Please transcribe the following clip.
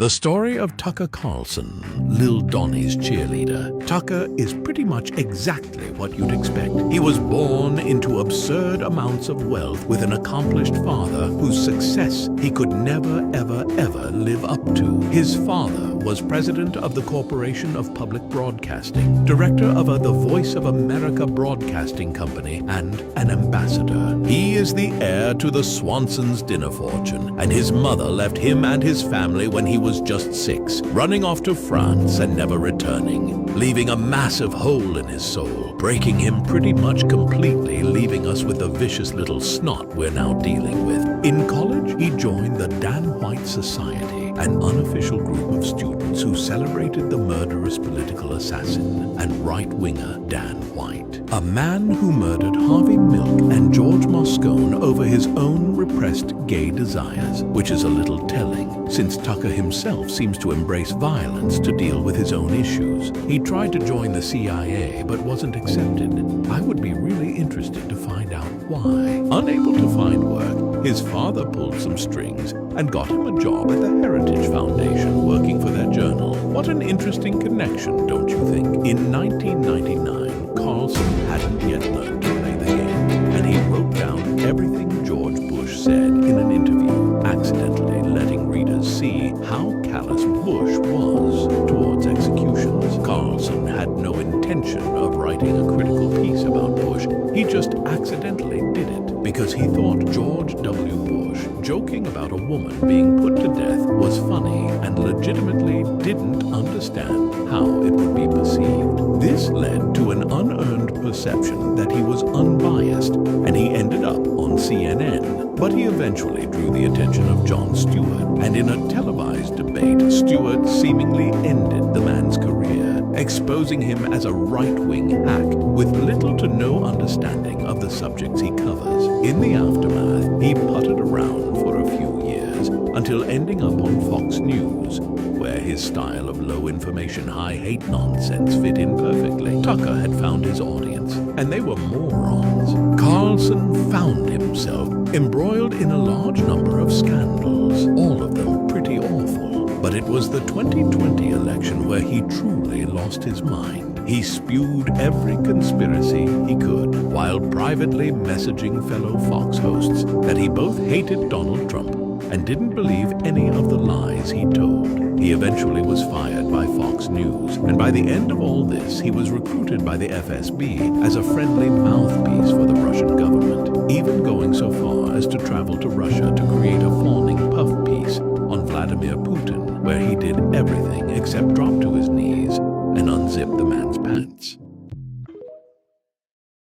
The story of Tucker Carlson, Lil Donnie's cheerleader. Tucker is pretty much exactly what you'd expect. He was born into absurd amounts of wealth with an accomplished father whose success he could never, ever live up to. His father was president of the Corporation of Public Broadcasting, director of the Voice of America Broadcasting Company, and an ambassador. He is the heir to the Swanson's dinner fortune, and his mother left him and his family when he was just 6, running off to France and never returning, leaving a massive hole in his soul, breaking him pretty much completely, leaving us with the vicious little snot we're now dealing with. In college, he joined the Dan White Society, an unofficial group of students who celebrated the murderous political assassin and right-winger Dan White, a man who murdered Harvey Milk and George Moscone over his own repressed gay desires, which is a little telling, since Tucker himself seems to embrace violence to deal with his own issues. He tried to join the CIA, but wasn't accepted. I would be really interested to find out why. Unable to find work, his father pulled some strings and got him a job at the Heritage Foundation working for their journal. What an interesting connection, don't you think? In 1999, Carlson hadn't yet learned to play the game, and he wrote down everything George Bush said in an interview, accidentally letting readers see how callous Bush was towards executions. Carlson had no intention of writing a critical piece about Bush. He just accidentally did it because he thought George W. Bush joking about a woman being put to death was funny and legitimately didn't understand how it would be perceived. This led to an unearned perception that he was unbiased, and he ended up on CNN. But he eventually drew the attention of Jon Stewart, and in a televised debate, Stewart seemingly ended the man's career, exposing him as a right-wing hack with little to no understanding of the subjects he covers. In the aftermath, he puttered around for a few years until ending up on Fox News, where his style of low-information, high-hate nonsense fit in perfectly. Tucker had found his audience, and they were morons. Carlson found himself embroiled in a large number of scandals, all of them pretty awful. But it was the 2020 election where he truly lost his mind. He spewed every conspiracy he could, while privately messaging fellow Fox hosts that he both hated Donald Trump and didn't believe any of the lies he told. He eventually was fired by Fox News, and by the end of all this, he was recruited by the FSB as a friendly mouthpiece for the Russian government, even going so far as to travel to Russia to create a fawning puff piece on Vladimir Putin, where he did everything except drop to his knees and unzip the man's pants.